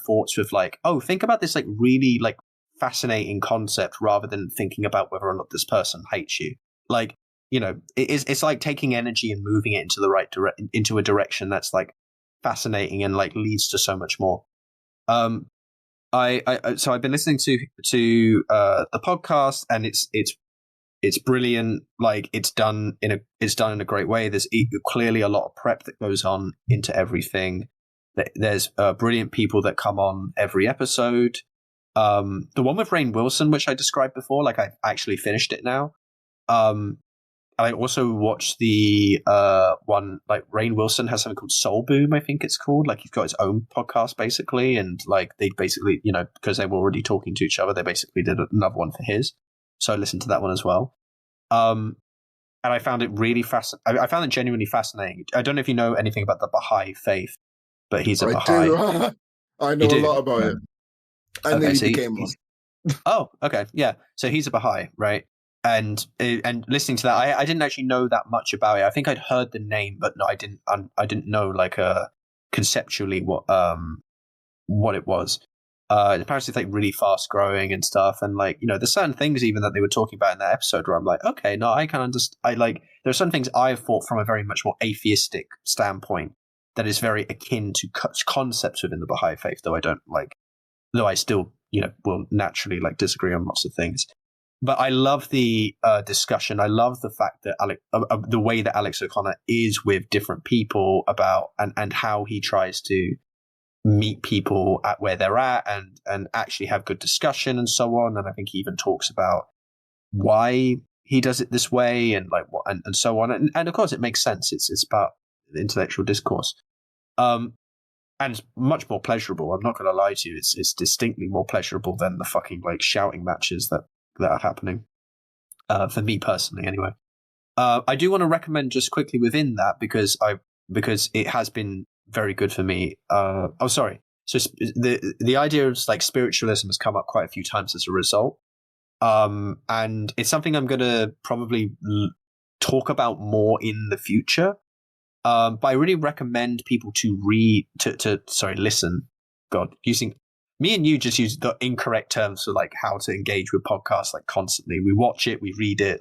thoughts with like, oh, think about this like really like fascinating concept rather than thinking about whether or not this person hates you. Like, it's like taking energy and moving it into the into a direction that's like fascinating and like leads to so much more. So I've been listening to the podcast, and it's brilliant. Like it's done in a great way. There's clearly a lot of prep that goes on into everything. There's brilliant people that come on every episode. The one with Rainn Wilson, which I described before, like I've actually finished it now. I also watched the one, like Rainn Wilson has something called Soul Boom, I think it's called. Like he's got his own podcast basically, and like they basically, because they were already talking to each other, they basically did another one for his. So I listened to that one as well. And I found it really fascinating. I found it genuinely fascinating. I don't know if you know anything about the Baha'i faith, but he's a Baha'i. Do. I know a lot about it. I nearly became one. Oh, okay, yeah. So he's a Baha'i, right? And listening to that, I didn't actually know that much about it. I think I'd heard the name, but no, I didn't know like conceptually what it was. Apparently, it's like really fast growing and stuff, and like there's certain things even that they were talking about in that episode where I'm like, okay, no, I can understand. There are some things I've thought from a very much more atheistic standpoint that is very akin to concepts within the Baha'i faith, though I still will naturally like disagree on lots of things. But I love the discussion. I love the fact that the way that Alex O'Connor is with different people about and how he tries to meet people at where they're at and actually have good discussion and so on. And I think he even talks about why he does it this way and like what and so on. And of course, it makes sense. It's about intellectual discourse. And it's much more pleasurable. I'm not going to lie to you. It's distinctly more pleasurable than the fucking like shouting matches that are happening. For me personally, anyway. I do want to recommend just quickly within that because it has been very good for me. Sorry. So the idea of like spiritualism has come up quite a few times as a result. And it's something I'm going to probably talk about more in the future. But I really recommend people to listen. God, me and you just use the incorrect terms for like how to engage with podcasts like constantly. We watch it, we read it,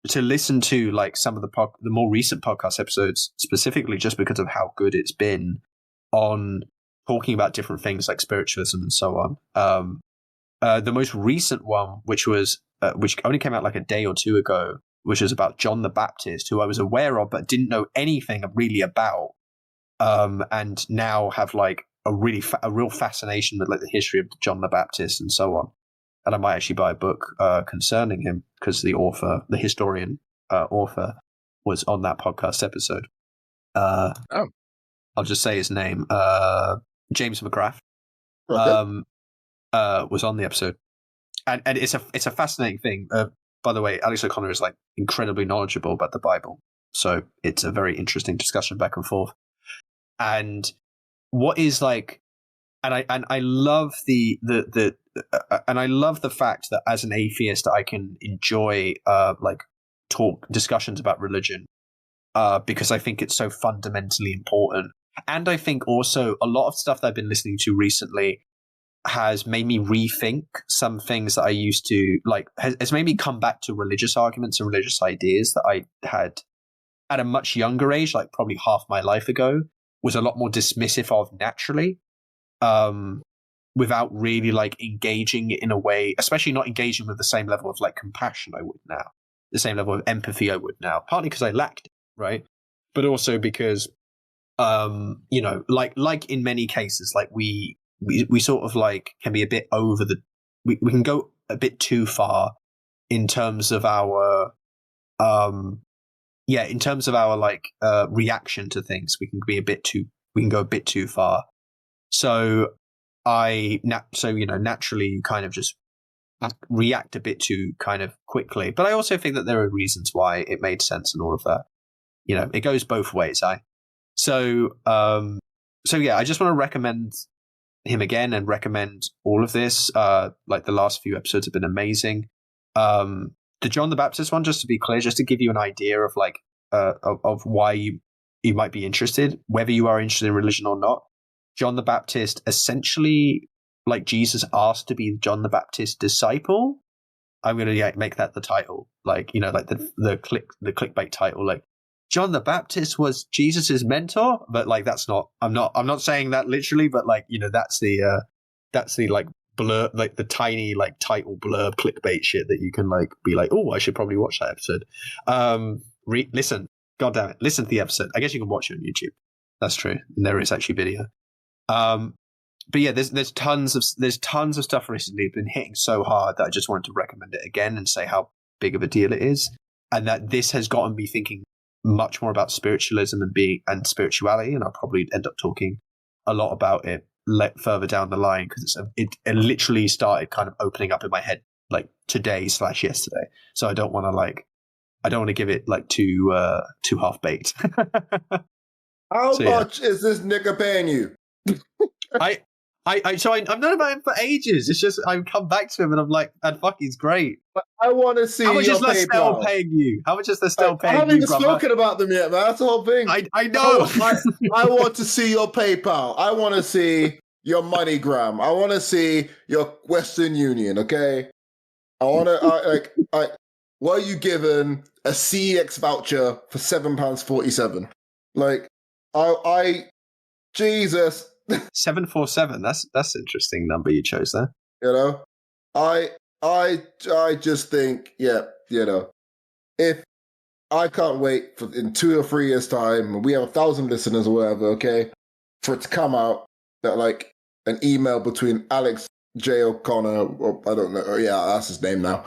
to listen to like some of the more recent podcast episodes specifically just because of how good it's been on talking about different things like spiritualism and so on. The most recent one, which only came out like a day or two ago, which is about John the Baptist, who I was aware of but didn't know anything really about, and now have like a real fascination with like the history of John the Baptist and so on. And I might actually buy a book concerning him because the historian author, was on that podcast episode. I'll just say his name. James McGrath was on the episode, and it's a fascinating thing. By the way, Alex O'Connor is like incredibly knowledgeable about the Bible, so it's a very interesting discussion back and forth. And what is like, and I love and I love the fact that as an atheist I can enjoy discussions about religion because I think it's so fundamentally important. And I think also a lot of stuff that I've been listening to recently has made me rethink some things that I used to like, has made me come back to religious arguments and religious ideas that I had at a much younger age, like probably half my life ago, was a lot more dismissive of naturally, without really like engaging in a way, especially not engaging with the same level of like compassion I would now, the same level of empathy I would now, partly because I lacked it, right? But also because, like in many cases, like we sort of like can be a bit over we can go a bit too far in terms of our reaction to things. We can go a bit too far. So naturally you kind of just react a bit too kind of quickly. But I also think that there are reasons why it made sense and all of that. It goes both ways. So yeah, I just want to recommend him again and recommend all of this. Like the last few episodes have been amazing. The John the Baptist one, just to be clear, just to give you an idea of like of why you might be interested, whether you are interested in religion or not. John the Baptist, essentially, like Jesus asked to be John the Baptist's disciple. I'm gonna make that the title, like like the clickbait title, like John the Baptist was Jesus's mentor, but like that's not. I'm not saying that literally, but like that's the like blur, like the tiny like title blurb clickbait shit that you can like be like, oh, I should probably watch that episode. Listen, God damn it, listen to the episode. I guess you can watch it on YouTube. That's true, and there is actually video. but yeah, there's tons of stuff recently been hitting so hard that I just wanted to recommend it again and say how big of a deal it is, and that this has gotten me thinking much more about spiritualism and spirituality, and I'll probably end up talking a lot about it further down the line because it literally started kind of opening up in my head like today/yesterday. So I don't want to give it like too half baked. How much is this nigga paying you? I've known about him for ages. It's just I've come back to him and I'm like, and fuck, he's great. But I want to see how much your is Lestel PayPal. paying you? How much is Lestel paying you? I haven't even spoken about them yet, man. That's the whole thing. I know. I want to see your PayPal. I want to see your MoneyGram. I want to see your Western Union. Okay. I want to were you given a CEX voucher for £7.47? Like, Jesus. 747. That's an interesting number you chose there. You know, I just think, yeah, you know, if I can't wait for in 2 or 3 years' time, we have 1,000 listeners or whatever, okay, for it to come out that like an email between Alex J. O'Connor, or I don't know, yeah, that's his name now.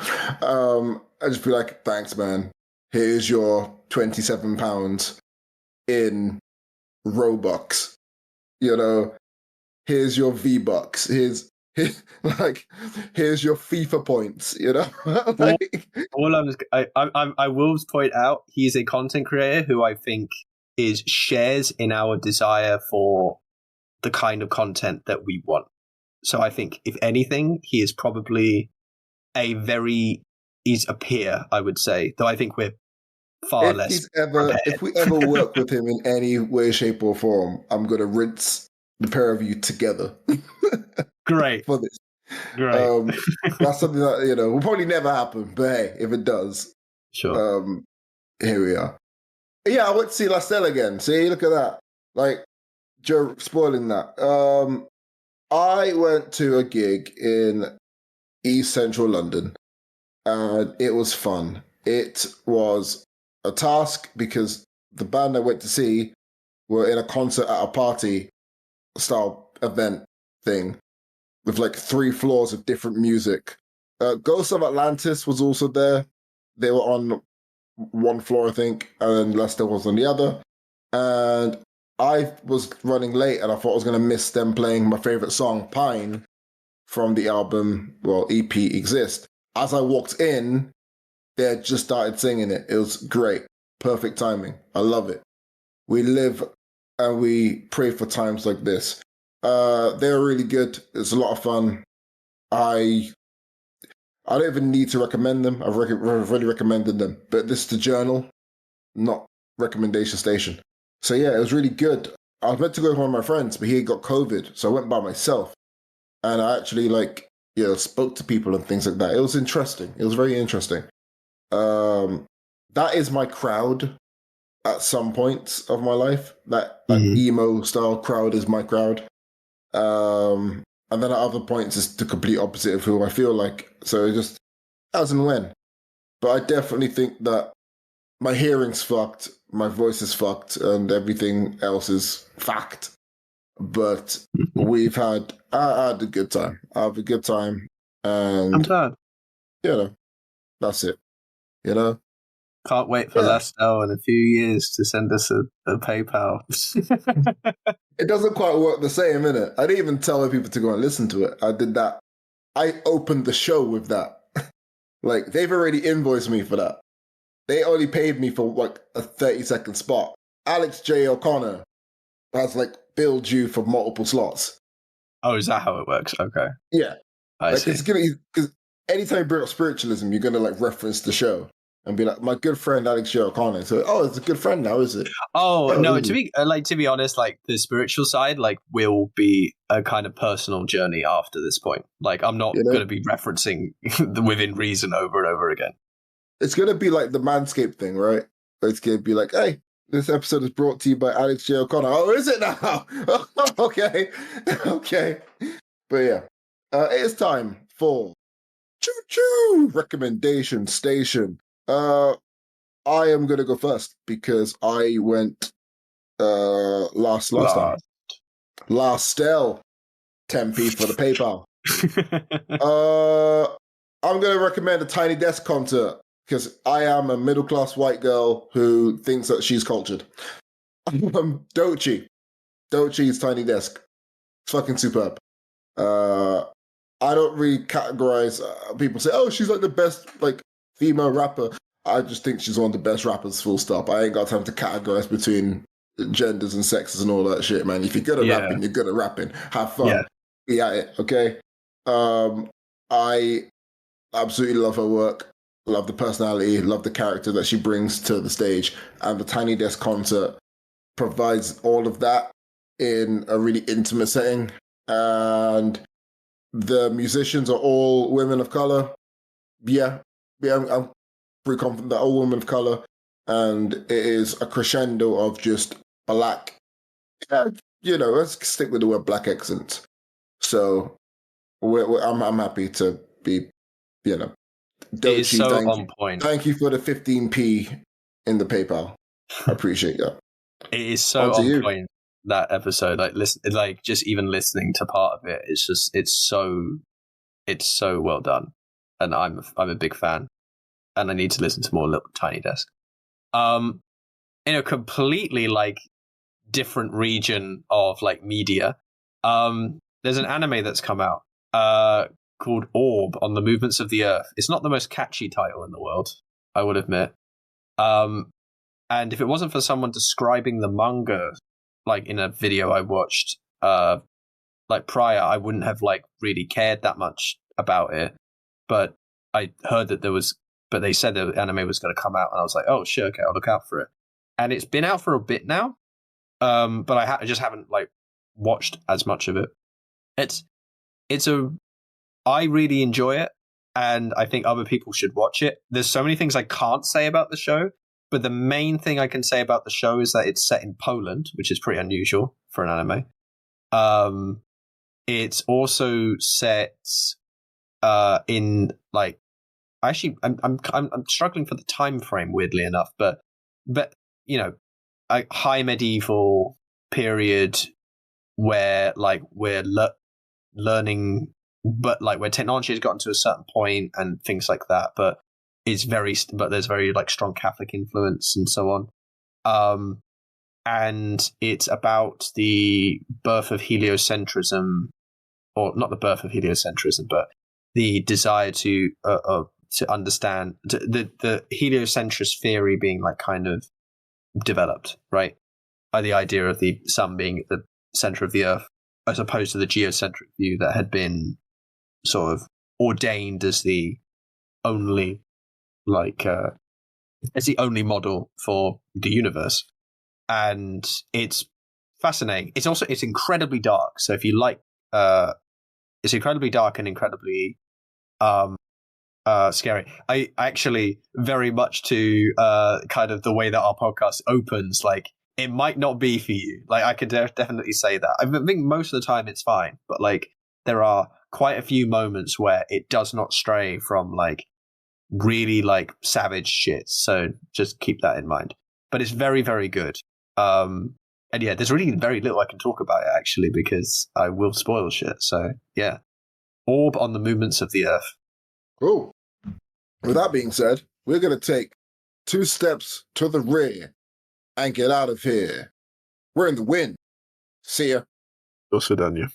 I just be like, thanks, man. Here's your £27 in Robux. You know, here's your V-Bucks. Here's your FIFA points. You know, I will point out he's a content creator who I think shares in our desire for the kind of content that we want. So I think, if anything, he is probably he's a peer, I would say. Though I think we're far less. If we ever work with him in any way, shape, or form, I'm going to rinse the pair of you together. Great. For this. Great. That's something that, you know, will probably never happen. But hey, if it does, sure. Here we are. Yeah, I went to see Lastel again. See, look at that. Like, Joe spoiling that. I went to a gig in East Central London, and it was fun. It was a task because the band I went to see were in a concert at a party style event thing with like 3 floors of different music. Ghost of Atlantis was also there. They were on one floor, I think, and then Leicester was on the other. And I was running late and I thought I was going to miss them playing my favorite song, Pine, from the album, EP Exist. As I walked in, they had just started singing it. It was great. Perfect timing. I love it. We live and we pray for times like this. They're really good. It's a lot of fun. I don't even need to recommend them. I've already recommended them. But this is the journal, not recommendation station. So yeah, it was really good. I was meant to go with one of my friends, but he had got COVID. So I went by myself. And I actually spoke to people and things like that. It was interesting. It was very interesting. That is my crowd at some points of my life. That emo style crowd is my crowd. And then at other points, it's the complete opposite of who I feel like. So it just as and when. But I definitely think that my hearing's fucked, my voice is fucked, and everything else is fact. But I had a good time. I have a good time. And I'm glad. You know, that's it. You know? Can't wait for Lestel in a few years to send us a PayPal. It doesn't quite work the same, innit? I didn't even tell people to go and listen to it. I did that. I opened the show with that. Like, they've already invoiced me for that. They only paid me for like a 30-second spot. Alex J. O'Connor has like billed you for multiple slots. Oh, is that how it works? Okay. Yeah. I see. Because anytime you bring up spiritualism, you're going to like reference the show and be like, my good friend Alex J. O'Connor. So, it's a good friend now, is it? Oh no, to be honest, like the spiritual side, like will be a kind of personal journey after this point. Like I'm not going to be referencing the within reason over and over again. It's going to be like the Manscaped thing, right? It's going to be like, hey, this episode is brought to you by Alex J. O'Connor. Oh, is it now? Okay. Okay. But yeah, it is time for Choo-Choo Recommendation Station. I am going to go first because I went Lastel. 10p for the PayPal. I'm going to recommend a Tiny Desk concert because I am a middle-class white girl who thinks that she's cultured. Doechii. Doechii's Tiny Desk. It's fucking superb. I don't really categorize people say, oh, she's like the best like female rapper. I just think she's one of the best rappers, full stop. I ain't got time to categorize between genders and sexes and all that shit, man. If you're good at rapping, you're good at rapping. Have fun. Be at it, okay? I absolutely love her work. Love the personality. Love the character that she brings to the stage. And the Tiny Desk concert provides all of that in a really intimate setting. And the musicians are all women of color. I'm pretty confident they're all women of color. And it is a crescendo of just black, let's stick with the word black accents. So I'm happy to be, Doechii, it is so on point. Thank you for the 15p in the PayPal. I appreciate that. It is so on point, that episode. Like just even listening to part of it, it's so well done, and I'm a big fan, and I need to listen to more Little Tiny Desk. In a completely like different region of like media, there's an anime that's come out called Orb on the Movements of the Earth. It's not the most catchy title in the world, I would admit. And if it wasn't for someone describing the manga, like in a video I watched, like prior, I wouldn't have like really cared that much about it. But I heard that but they said the anime was going to come out, and I was like, oh shit, okay, I'll look out for it. And it's been out for a bit now, but I just haven't like watched as much of it. I really enjoy it, and I think other people should watch it. There's so many things I can't say about the show. But the main thing I can say about the show is that it's set in Poland, which is pretty unusual for an anime. It's also set in like, actually, I'm struggling for the time frame, weirdly enough, but a high medieval period where like we're learning, but like where technology has gotten to a certain point and things like that, but there's very like strong Catholic influence and so on. And it's about the birth of heliocentrism, or not the birth of heliocentrism, but the desire to understand the heliocentrist theory being like kind of developed, right? By the idea of the sun being at the center of the earth, as opposed to the geocentric view that had been sort of ordained as the only it's the only model for the universe. And it's fascinating. It's incredibly dark. So if you like, it's incredibly dark and incredibly scary. I actually very much to kind of the way that our podcast opens, like it might not be for you. Like I could definitely say that. I think most of the time it's fine, but like there are quite a few moments where it does not stray from like really like savage shit, so just keep that in mind. But it's very, very good. And yeah, there's really very little I can talk about it actually, because I will spoil shit. So yeah, Orb on the Movements of the Earth. Cool. With that being said, we're going to take 2 steps to the rear and get out of here. We're in the wind. See ya. Also done, yeah.